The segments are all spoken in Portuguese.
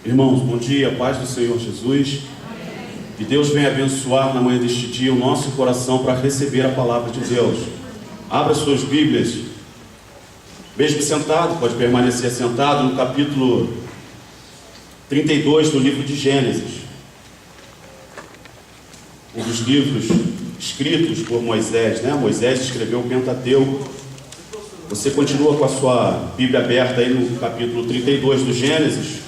Irmãos, bom dia, paz do Senhor Jesus. Que Deus venha abençoar na manhã deste dia o nosso coração para receber a palavra de Deus. Abra suas Bíblias, mesmo sentado, pode permanecer sentado, no capítulo 32 do livro de Gênesis. Um dos livros escritos por Moisés, né? Moisés escreveu o Pentateuco. Você continua com a sua Bíblia aberta aí no capítulo 32 do Gênesis,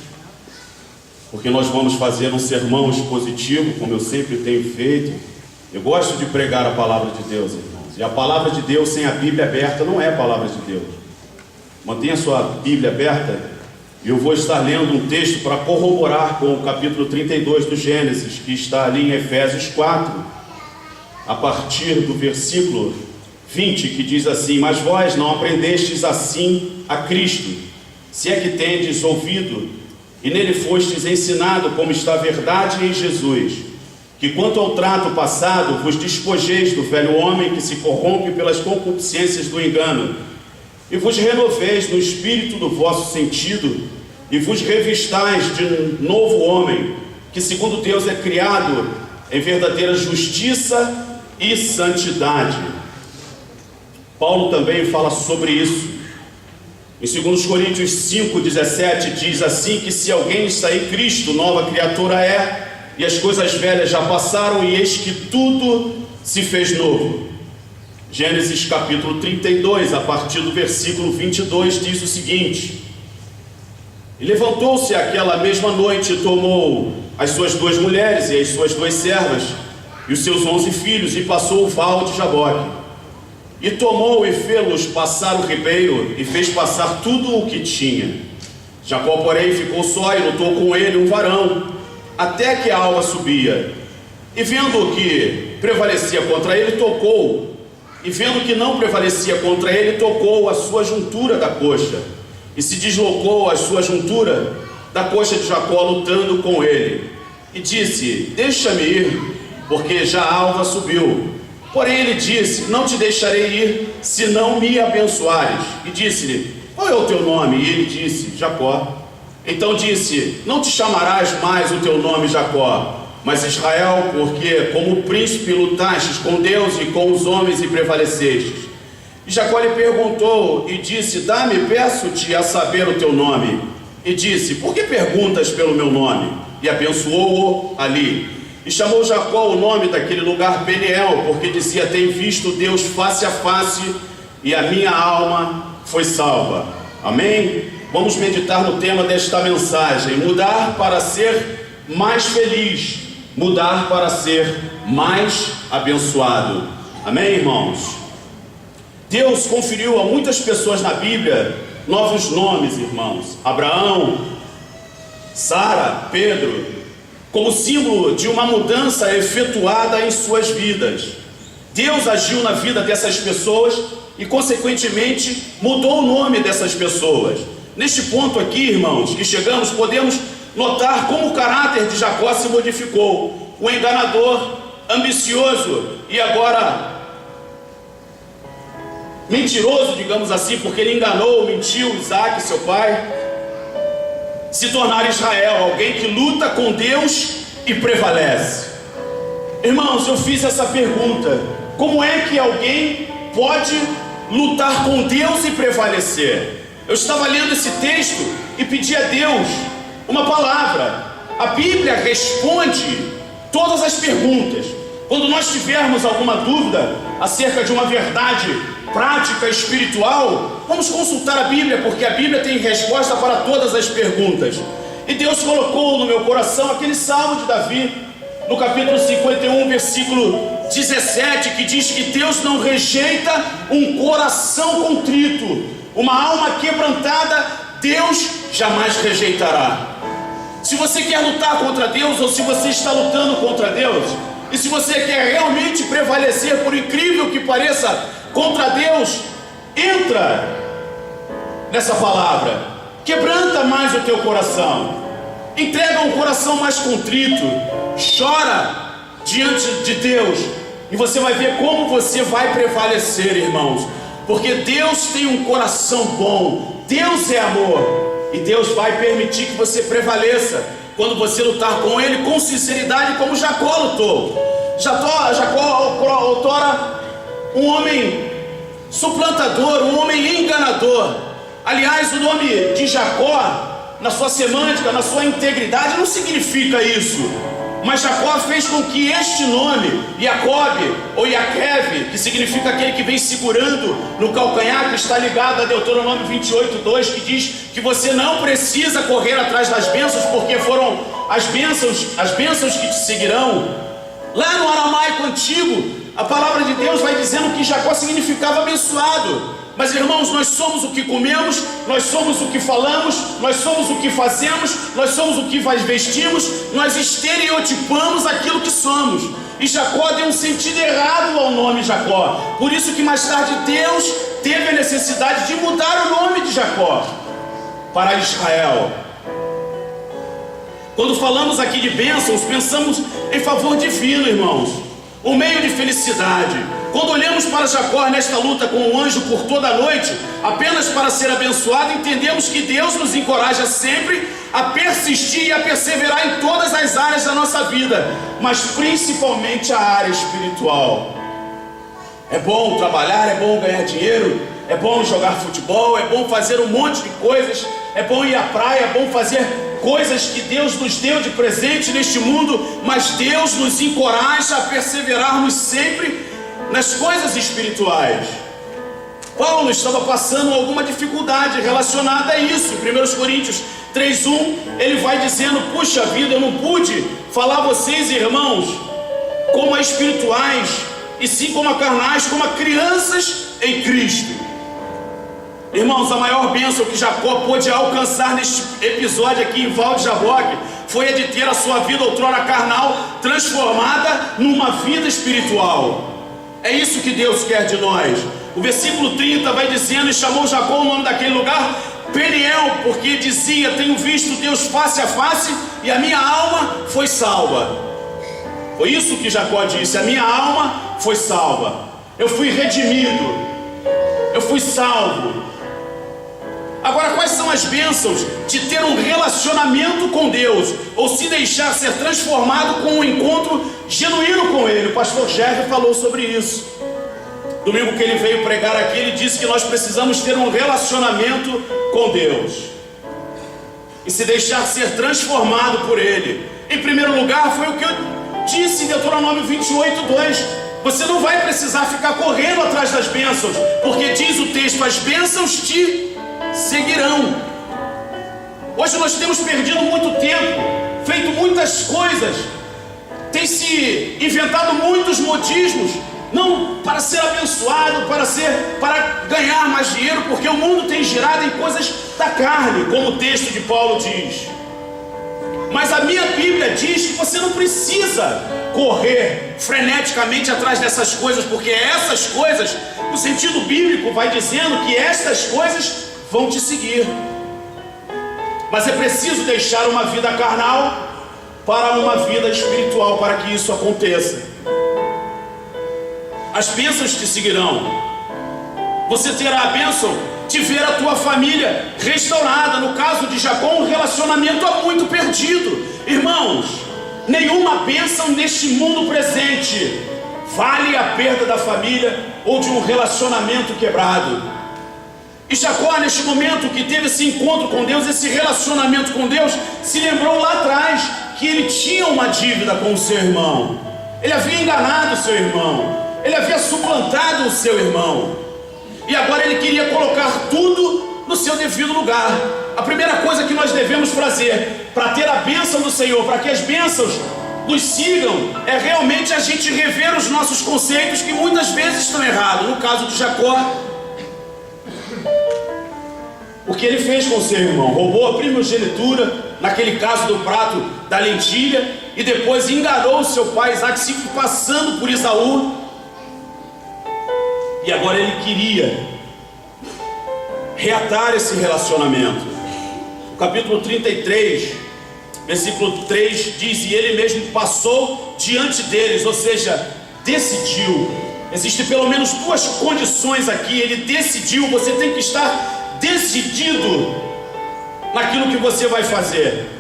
porque nós vamos fazer um sermão expositivo, como eu sempre tenho feito. Eu gosto de pregar a palavra de Deus, irmãos. E a palavra de Deus sem a Bíblia aberta não é a palavra de Deus. Mantenha a sua Bíblia aberta, e eu vou estar lendo um texto para corroborar com o capítulo 32 do Gênesis, que está ali em Efésios 4, a partir do versículo 20, que diz assim: Mas vós não aprendestes assim a Cristo, se é que tendes ouvido, e nele fostes ensinado como está a verdade em Jesus, que quanto ao trato passado vos despojeis do velho homem que se corrompe pelas concupiscências do engano, e vos renoveis no espírito do vosso sentido, e vos revistais de novo homem, que segundo Deus é criado em verdadeira justiça e santidade. Paulo também fala sobre isso. Em 2 Coríntios 5,17 diz assim: que se alguém está em Cristo, nova criatura é, e as coisas velhas já passaram, e eis que tudo se fez novo. Gênesis capítulo 32, a partir do versículo 22, diz o seguinte: E levantou-se aquela mesma noite, e tomou as suas 2 mulheres e as suas 2 servas, e os seus 11 filhos, e passou o val de Jaboque. E tomou e fê-los passar o ribeiro, e fez passar tudo o que tinha. Jacó, porém, ficou só, e lutou com ele um varão, até que a alva subia. E vendo que prevalecia contra ele, tocou. E vendo que não prevalecia contra ele, tocou a sua juntura da coxa. E se deslocou a sua juntura da coxa de Jacó, lutando com ele. E disse: Deixa-me ir, porque já a alva subiu. Porém ele disse: Não te deixarei ir, se não me abençoares. E disse-lhe: Qual é o teu nome? E ele disse: Jacó. Então disse: Não te chamarás mais o teu nome Jacó, mas Israel, porque como príncipe lutastes com Deus e com os homens e prevalecestes. E Jacó lhe perguntou e disse: Dá-me, peço-te, a saber o teu nome. E disse: Por que perguntas pelo meu nome? E abençoou-o ali. E chamou Jacó o nome daquele lugar Peniel, porque dizia: Tenho visto Deus face a face, e a minha alma foi salva. Amém? Vamos meditar no tema desta mensagem: mudar para ser mais feliz, mudar para ser mais abençoado. Amém, irmãos? Deus conferiu a muitas pessoas na Bíblia novos nomes, irmãos: Abraão, Sara, Pedro, como símbolo de uma mudança efetuada em suas vidas. Deus agiu na vida dessas pessoas e, consequentemente, mudou o nome dessas pessoas. Neste ponto aqui, irmãos, que chegamos, podemos notar como o caráter de Jacó se modificou. O enganador, ambicioso e agora mentiroso, digamos assim, porque ele enganou, mentiu Isaac, seu pai, se tornar Israel, alguém que luta com Deus e prevalece. Irmãos, eu fiz essa pergunta: como é que alguém pode lutar com Deus e prevalecer? Eu estava lendo esse texto e pedi a Deus uma palavra. A Bíblia responde todas as perguntas. Quando nós tivermos alguma dúvida acerca de uma verdade prática espiritual, vamos consultar a Bíblia, porque a Bíblia tem resposta para todas as perguntas. E Deus colocou no meu coração aquele salmo de Davi, no capítulo 51, versículo 17, que diz que Deus não rejeita um coração contrito, uma alma quebrantada, Deus jamais rejeitará. Se você quer lutar contra Deus, ou se você está lutando contra Deus, e se você quer realmente prevalecer, por incrível que pareça, contra Deus, entra nessa palavra, quebranta mais o teu coração, entrega um coração mais contrito, chora diante de Deus, e você vai ver como você vai prevalecer, irmãos, porque Deus tem um coração bom, Deus é amor, E Deus vai permitir que você prevaleça quando você lutar com Ele com sinceridade, como Jacó lutou. Jacó outrora um homem suplantador, um homem enganador. Aliás, o nome de Jacó, na sua semântica, na sua integridade, não significa isso. Mas Jacó fez com que este nome, Jacob ou Jaqueve, que significa aquele que vem segurando no calcanhar, que está ligado a Deuteronômio 28:2, que diz que você não precisa correr atrás das bênçãos, porque foram as bênçãos que te seguirão. Lá no aramaico antigo, a palavra de Deus vai dizendo que Jacó significava abençoado. Mas irmãos, nós somos o que comemos, nós somos o que falamos, nós somos o que fazemos, nós somos o que vestimos, nós estereotipamos aquilo que somos. E Jacó deu um sentido errado ao nome Jacó. Por isso que mais tarde Deus teve a necessidade de mudar o nome de Jacó para Israel. Quando falamos aqui de bênçãos, pensamos em favor divino, irmãos, um meio de felicidade. Quando olhamos para Jacó nesta luta com o anjo por toda a noite, apenas para ser abençoado, entendemos que Deus nos encoraja sempre a persistir e a perseverar em todas as áreas da nossa vida, mas principalmente a área espiritual. É bom trabalhar, é bom ganhar dinheiro, é bom jogar futebol, é bom fazer um monte de coisas, é bom ir à praia, é bom fazer coisas que Deus nos deu de presente neste mundo, mas Deus nos encoraja a perseverarmos sempre nas coisas espirituais. Paulo estava passando alguma dificuldade relacionada a isso. Em 1 Coríntios 3:1, ele vai dizendo: puxa vida, eu não pude falar a vocês, irmãos, como a espirituais, e sim como a carnais, como a crianças em Cristo. Irmãos, a maior bênção que Jacó pôde alcançar neste episódio aqui em Val de Jaboque foi a de ter a sua vida outrora carnal transformada numa vida espiritual. É isso que Deus quer de nós. O versículo 30 vai dizendo: e chamou Jacó o nome daquele lugar Peniel, porque dizia: tenho visto Deus face a face, e a minha alma foi salva. Foi isso que Jacó disse: a minha alma foi salva. Eu fui redimido, eu fui salvo. Agora, quais são as bênçãos de ter um relacionamento com Deus, ou se deixar ser transformado com um encontro genuíno com Ele? O pastor Jerry falou sobre isso. Domingo que ele veio pregar aqui, ele disse que nós precisamos ter um relacionamento com Deus e se deixar ser transformado por Ele. Em primeiro lugar, foi o que eu disse em Deuteronômio 28:2. Você não vai precisar ficar correndo atrás das bênçãos, porque diz o texto: as bênçãos te seguirão. Hoje nós temos perdido muito tempo, feito muitas coisas, tem se inventado muitos modismos, não para ser abençoado, para ganhar mais dinheiro, porque o mundo tem girado em coisas da carne, como o texto de Paulo diz. Mas a minha Bíblia diz que você não precisa correr freneticamente atrás dessas coisas, porque essas coisas, no sentido bíblico, vai dizendo que estas coisas vão te seguir. Mas é preciso deixar uma vida carnal para uma vida espiritual, para que isso aconteça. As bênçãos te seguirão. Você terá a bênção de ver a tua família restaurada. No caso de Jacó, um relacionamento há muito perdido. Irmãos, nenhuma bênção neste mundo presente vale a perda da família ou de um relacionamento quebrado. E Jacó, neste momento que teve esse encontro com Deus, esse relacionamento com Deus, se lembrou lá atrás que ele tinha uma dívida com o seu irmão. Ele havia enganado o seu irmão, ele havia suplantado o seu irmão, e agora ele queria colocar tudo no seu devido lugar. A primeira coisa que nós devemos fazer para ter a bênção do Senhor, para que as bênçãos nos sigam, é realmente a gente rever os nossos conceitos, que muitas vezes estão errados. No caso de Jacó, o que ele fez com seu irmão? Roubou a primogenitura, naquele caso do prato da lentilha, e depois enganou seu pai Isaac, se passando por Esaú. E agora ele queria reatar esse relacionamento. O capítulo 33, versículo 3 diz: e ele mesmo passou diante deles, ou seja, decidiu. Existem pelo menos duas condições aqui. Ele decidiu, você tem que estar decidido naquilo que você vai fazer.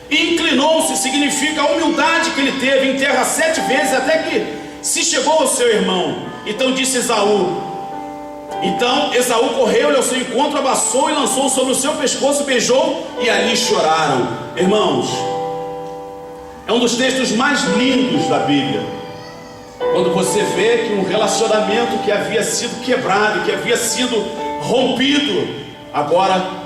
E inclinou-se significa a humildade que ele teve em terra 7 vezes, até que se chegou ao seu irmão. Então disse Esaú. Então Esaú correu-lhe ao seu encontro, abraçou e lançou sobre o seu pescoço, beijou, e ali choraram. Irmãos, é um dos textos mais lindos da Bíblia, quando você vê que um relacionamento que havia sido quebrado, que havia sido rompido, agora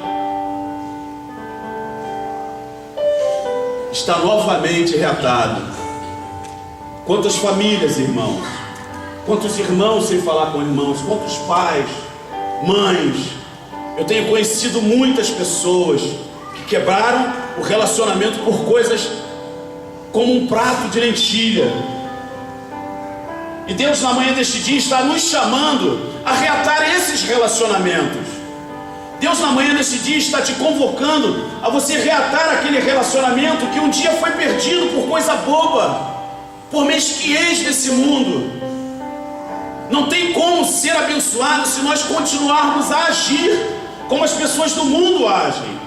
está novamente reatado. Quantas famílias, irmãos, quantos irmãos sem falar com irmãos, quantos pais, mães. Eu tenho conhecido muitas pessoas que quebraram o relacionamento por coisas como um prato de lentilha. E Deus na manhã deste dia está nos chamando a reatar esses relacionamentos. Deus na manhã deste dia está te convocando a você reatar aquele relacionamento que um dia foi perdido por coisa boba, por mesquinhez desse mundo. Não tem como ser abençoado se nós continuarmos a agir como as pessoas do mundo agem.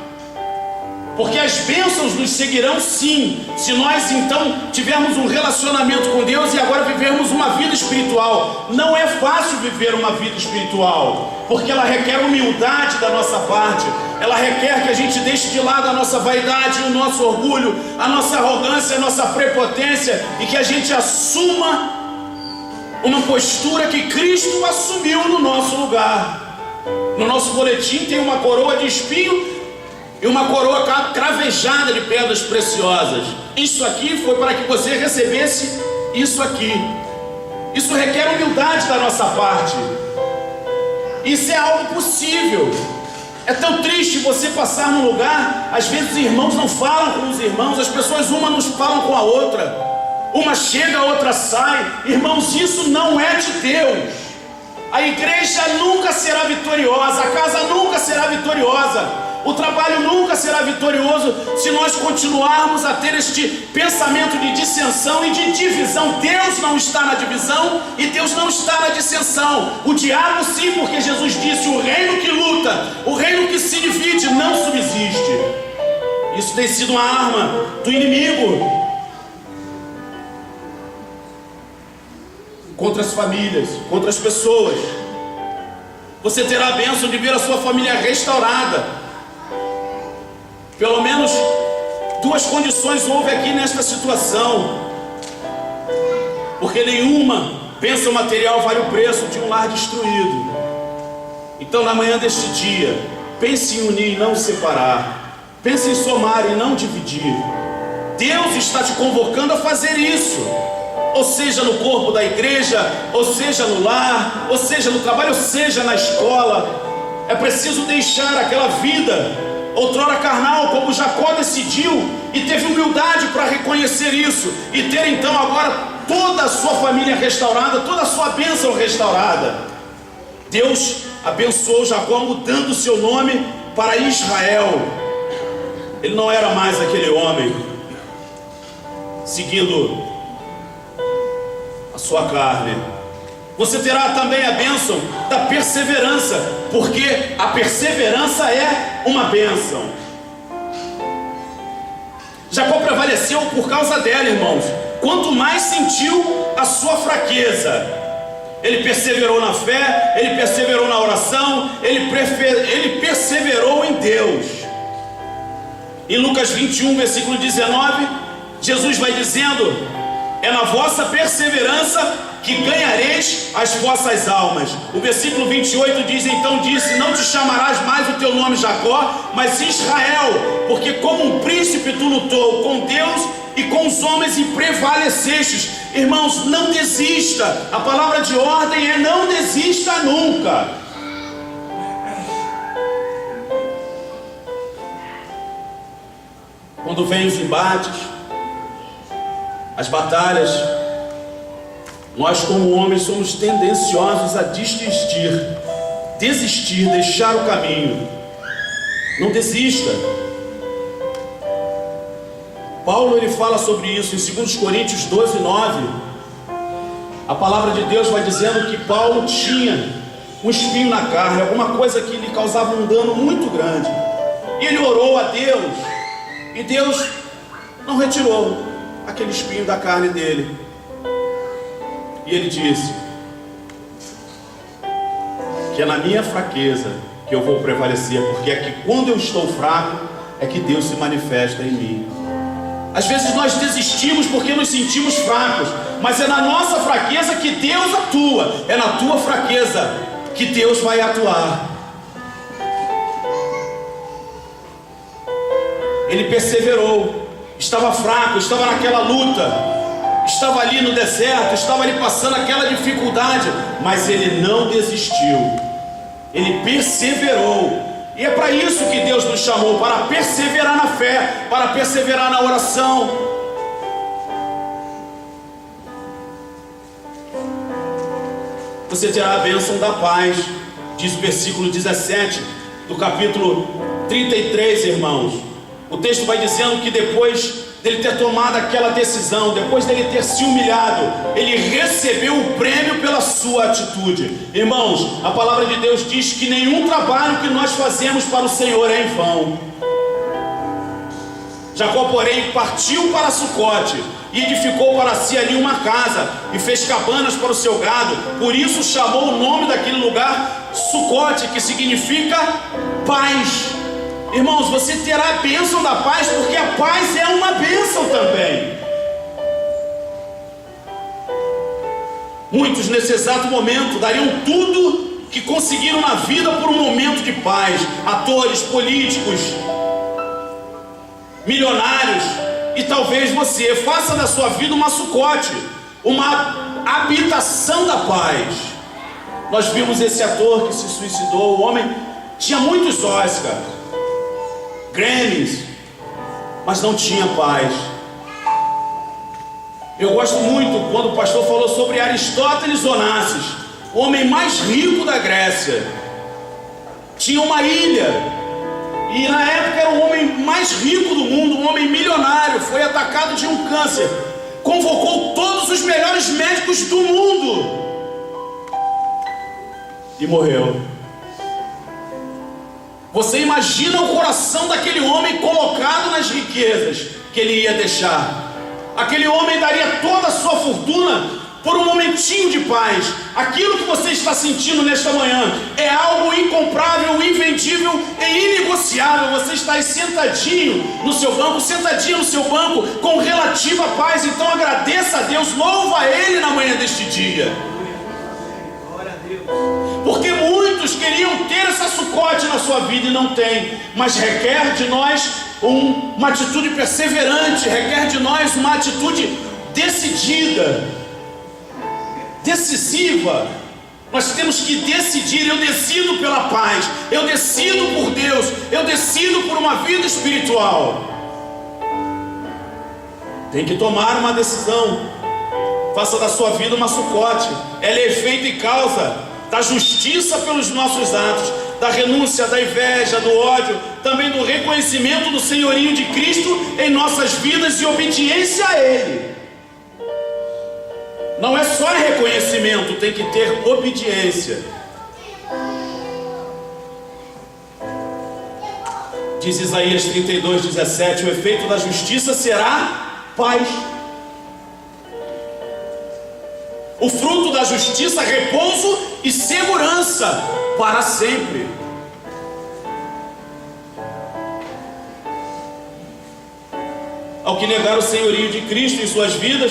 Porque as bênçãos nos seguirão sim, se nós então tivermos um relacionamento com Deus e agora vivermos uma vida espiritual. Não é fácil viver uma vida espiritual, porque ela requer humildade da nossa parte. Ela requer que a gente deixe de lado a nossa vaidade, o nosso orgulho, a nossa arrogância, a nossa prepotência, e que a gente assuma uma postura que Cristo assumiu no nosso lugar. No nosso boletim tem uma coroa de espinho e uma coroa cravejada de pedras preciosas. Isso aqui foi para que você recebesse isso aqui. Isso requer humildade da nossa parte. Isso é algo possível. É tão triste você passar num lugar, às vezes os irmãos não falam com os irmãos, as pessoas uma não falam com a outra, uma chega, a outra sai. Irmãos, isso não é de Deus. A igreja nunca será vitoriosa, a casa nunca será vitoriosa, o trabalho nunca será vitorioso se nós continuarmos a ter este pensamento de dissensão e de divisão. Deus não está na divisão e Deus não está na dissensão. O diabo sim, porque Jesus disse: o reino que luta, o reino que se divide não subsiste. Isso tem sido uma arma do inimigo contra as famílias, contra as pessoas. Você terá a bênção de ver a sua família restaurada. Pelo menos 2 condições houve aqui nesta situação, porque nenhuma bênção material vale o preço de um lar destruído. Então na manhã deste dia, pense em unir e não separar, pense em somar e não dividir. Deus está te convocando a fazer isso, ou seja no corpo da igreja, ou seja no lar, ou seja no trabalho, ou seja na escola. É preciso deixar aquela vida outrora carnal, como Jacó decidiu e teve humildade para reconhecer isso, e ter então agora toda a sua família restaurada, toda a sua bênção restaurada. Deus abençoou Jacó mudando o seu nome para Israel. Ele não era mais aquele homem seguindo a sua carne. Você terá também a bênção da perseverança, porque a perseverança é uma bênção. Jacó prevaleceu por causa dela, irmãos. Quanto mais sentiu a sua fraqueza, ele perseverou na fé, ele perseverou na oração, ele perseverou em Deus. Em Lucas 21, versículo 19, Jesus vai dizendo: é na vossa perseverança que ganhareis as vossas almas. O versículo 28 diz: então disse: não te chamarás mais o teu nome Jacó, mas Israel, porque como um príncipe tu lutou com Deus e com os homens e prevalecestes. Irmãos, não desista. A palavra de ordem é: não desista nunca. Quando vem os embates, as batalhas, nós como homens somos tendenciosos a desistir, deixar o caminho. Não desista. Paulo ele fala sobre isso em 2 Coríntios 12, 9. A palavra de Deus vai dizendo que Paulo tinha um espinho na carne, alguma coisa que lhe causava um dano muito grande. E ele orou a Deus, e Deus não retirou aquele espinho da carne dele. E ele disse que é na minha fraqueza que eu vou prevalecer, porque é que quando eu estou fraco é que Deus se manifesta em mim. Às vezes nós desistimos porque nos sentimos fracos, mas é na nossa fraqueza que Deus atua, é na tua fraqueza que Deus vai atuar. Ele perseverou, estava fraco, estava naquela luta, estava ali no deserto, estava ali passando aquela dificuldade, mas ele não desistiu, ele perseverou. E é para isso que Deus nos chamou, para perseverar na fé, para perseverar na oração. Você terá a bênção da paz, diz o versículo 17 do capítulo 33, irmãos. O texto vai dizendo que depois dele ter tomado aquela decisão, depois dele ter se humilhado, ele recebeu o prêmio pela sua atitude. Irmãos, a palavra de Deus diz que nenhum trabalho que nós fazemos para o Senhor é em vão. Jacó, porém, partiu para Sucote e edificou para si ali uma casa e fez cabanas para o seu gado. Por isso chamou o nome daquele lugar Sucote, que significa paz. Irmãos, você terá a bênção da paz, porque a paz é uma bênção também. Muitos nesse exato momento dariam tudo que conseguiram na vida por um momento de paz. Atores, políticos, milionários. E talvez você faça da sua vida uma Sucote, uma habitação da paz. Nós vimos esse ator que se suicidou. O homem tinha muitos Oscars, Grammys, mas não tinha paz. Eu gosto muito quando o pastor falou sobre Aristóteles Onassis, o homem mais rico da Grécia. Tinha uma ilha, e na época era o homem mais rico do mundo, um homem milionário. Foi atacado de um câncer, convocou todos os melhores médicos do mundo e morreu. Você imagina o coração daquele homem colocado nas riquezas que ele ia deixar. Aquele homem daria toda a sua fortuna por um momentinho de paz. Aquilo que você está sentindo nesta manhã é algo incomprável, invendível e inegociável. Você está aí sentadinho no seu banco, sentadinho no seu banco com relativa paz. Então agradeça a Deus, louva a Ele na manhã deste dia. Porque muitos queriam ter essa Sucote na sua vida e não tem, mas requer de nós uma atitude perseverante, requer de nós uma atitude decidida, decisiva. Nós temos que decidir. Eu decido pela paz, eu decido por Deus, eu decido por uma vida espiritual. Tem que tomar uma decisão. Faça da sua vida uma Sucote. Ela é efeito e causa da justiça pelos nossos atos, da renúncia, da inveja, do ódio, também do reconhecimento do senhorio de Cristo em nossas vidas e obediência a Ele. Não é só reconhecimento, tem que ter obediência. Diz Isaías 32:17: o efeito da justiça será paz. O fruto da justiça, repouso e segurança para sempre. Ao que negar o senhorio de Cristo em suas vidas,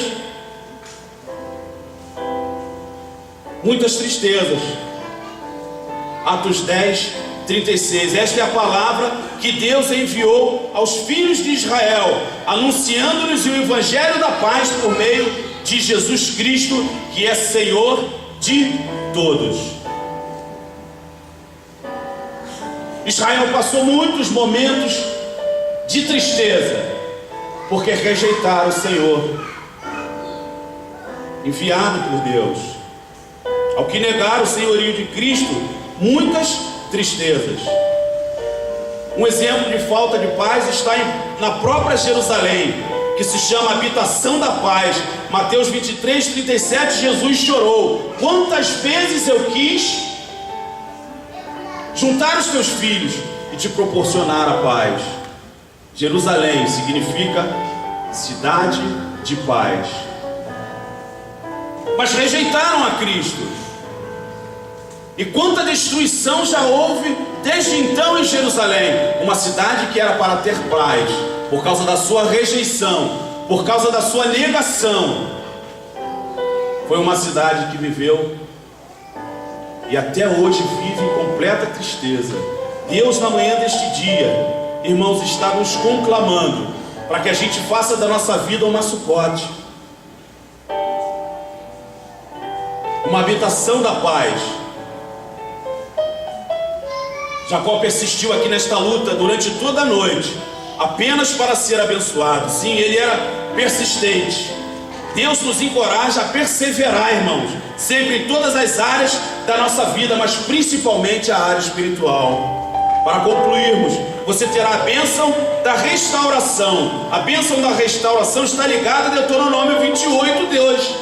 muitas tristezas. Atos 10:36. Esta é a palavra que Deus enviou aos filhos de Israel, anunciando-lhes o evangelho da paz por meio de Jesus Cristo, que é Senhor de todos. Israel passou muitos momentos de tristeza, porque rejeitaram o Senhor enviado por Deus. Ao que negaram o senhorio de Cristo, muitas tristezas. Um exemplo de falta de paz está na própria Jerusalém, que se chama habitação da paz. Mateus 23:37, Jesus chorou: quantas vezes eu quis juntar os teus filhos e te proporcionar a paz. Jerusalém significa cidade de paz. Mas rejeitaram a Cristo. E quanta destruição já houve desde então em Jerusalém, uma cidade que era para ter paz, por causa da sua rejeição, por causa da sua negação. Foi uma cidade que viveu e até hoje vive em completa tristeza. Deus, na manhã deste dia, irmãos, está nos conclamando para que a gente faça da nossa vida uma Sucote, uma habitação da paz. Jacó persistiu aqui nesta luta durante toda a noite, apenas para ser abençoado. Sim, ele era persistente. Deus nos encoraja a perseverar, irmãos, sempre em todas as áreas da nossa vida, mas principalmente a área espiritual. Para concluirmos, você terá a bênção da restauração. A bênção da restauração está ligada a Deuteronômio 28 de hoje.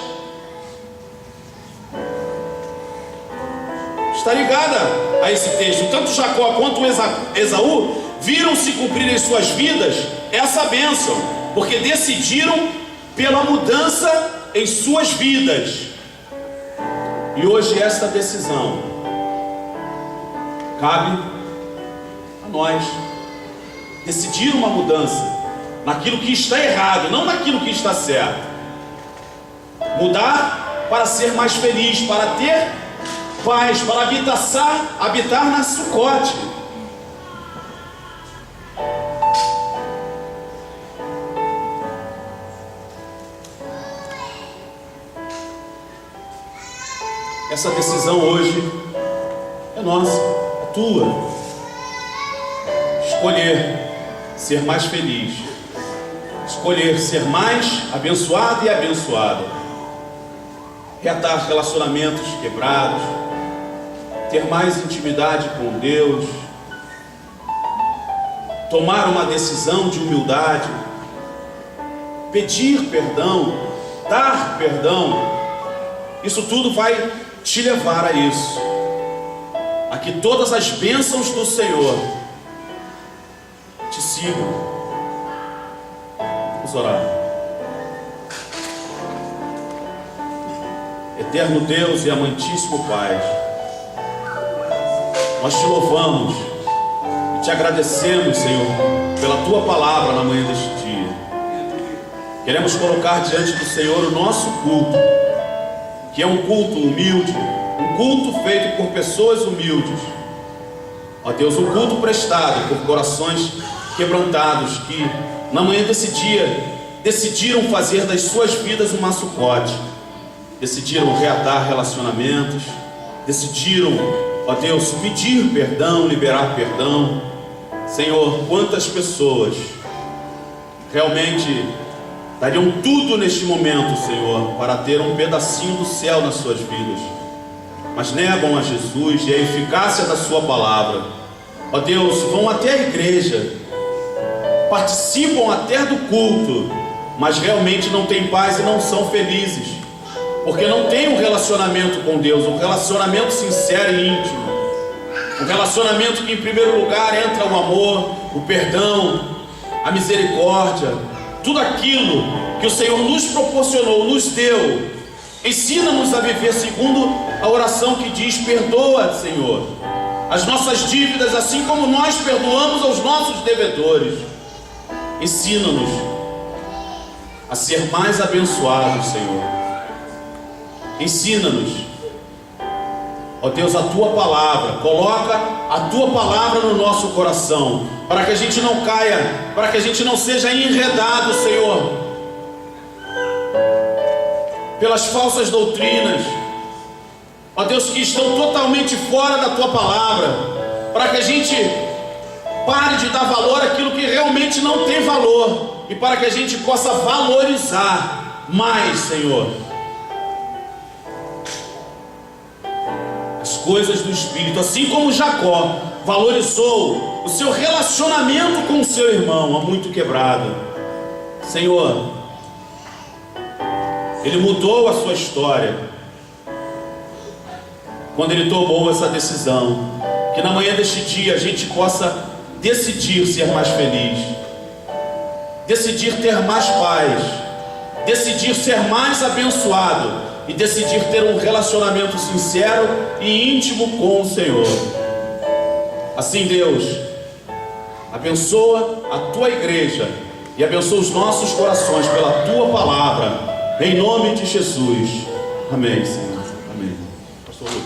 Está ligada a esse texto. Tanto Jacó quanto Esaú viram se cumprir em suas vidas essa bênção, porque decidiram pela mudança em suas vidas. E hoje esta decisão cabe a nós. Decidir uma mudança naquilo que está errado, não naquilo que está certo. Mudar para ser mais feliz, para ter paz, para habitar na Sucote. Essa decisão hoje é nossa, é tua. Escolher ser mais feliz, escolher ser mais abençoado e abençoada, reatar relacionamentos quebrados, ter mais intimidade com Deus, tomar uma decisão de humildade, pedir perdão, dar perdão. Isso tudo vai te levar a isso, a que todas as bênçãos do Senhor te sigam. Vamos orar. Eterno Deus e amantíssimo Pai, nós te louvamos e te agradecemos, Senhor, pela tua palavra na manhã deste dia. Queremos colocar diante do Senhor o nosso culto, que é um culto humilde, um culto feito por pessoas humildes. Ó Deus, um culto prestado por corações quebrantados que na manhã desse dia decidiram fazer das suas vidas uma Sucote, decidiram reatar relacionamentos, decidiram, ó Deus, pedir perdão, liberar perdão. Senhor, quantas pessoas realmente dariam tudo neste momento, Senhor, para ter um pedacinho do céu nas suas vidas, mas negam a Jesus e a eficácia da sua palavra. Ó Deus, vão até a igreja, participam até do culto, mas realmente não têm paz e não são felizes, porque não têm um relacionamento com Deus, um relacionamento sincero e íntimo, um relacionamento que em primeiro lugar entra o amor, o perdão, a misericórdia, tudo aquilo que o Senhor nos proporcionou, nos deu. Ensina-nos a viver segundo a oração que diz: perdoa, Senhor, as nossas dívidas, assim como nós perdoamos aos nossos devedores. Ensina-nos a ser mais abençoados, Senhor. Ensina-nos, ó Deus, a tua palavra. Coloca a tua palavra no nosso coração, para que a gente não caia, para que a gente não seja enredado, Senhor, pelas falsas doutrinas, ó Deus, que estão totalmente fora da tua palavra, para que a gente pare de dar valor àquilo que realmente não tem valor, e para que a gente possa valorizar mais, Senhor, as coisas do Espírito, assim como Jacó valorizou o seu relacionamento com o seu irmão, há muito quebrado. Senhor, ele mudou a sua história quando ele tomou essa decisão. Que na manhã deste dia a gente possa decidir ser mais feliz, decidir ter mais paz, decidir ser mais abençoado e decidir ter um relacionamento sincero e íntimo com o Senhor. Assim, Deus, abençoa a tua igreja e abençoa os nossos corações pela tua palavra, em nome de Jesus. Amém, Senhor. Amém. Pastor Lucas.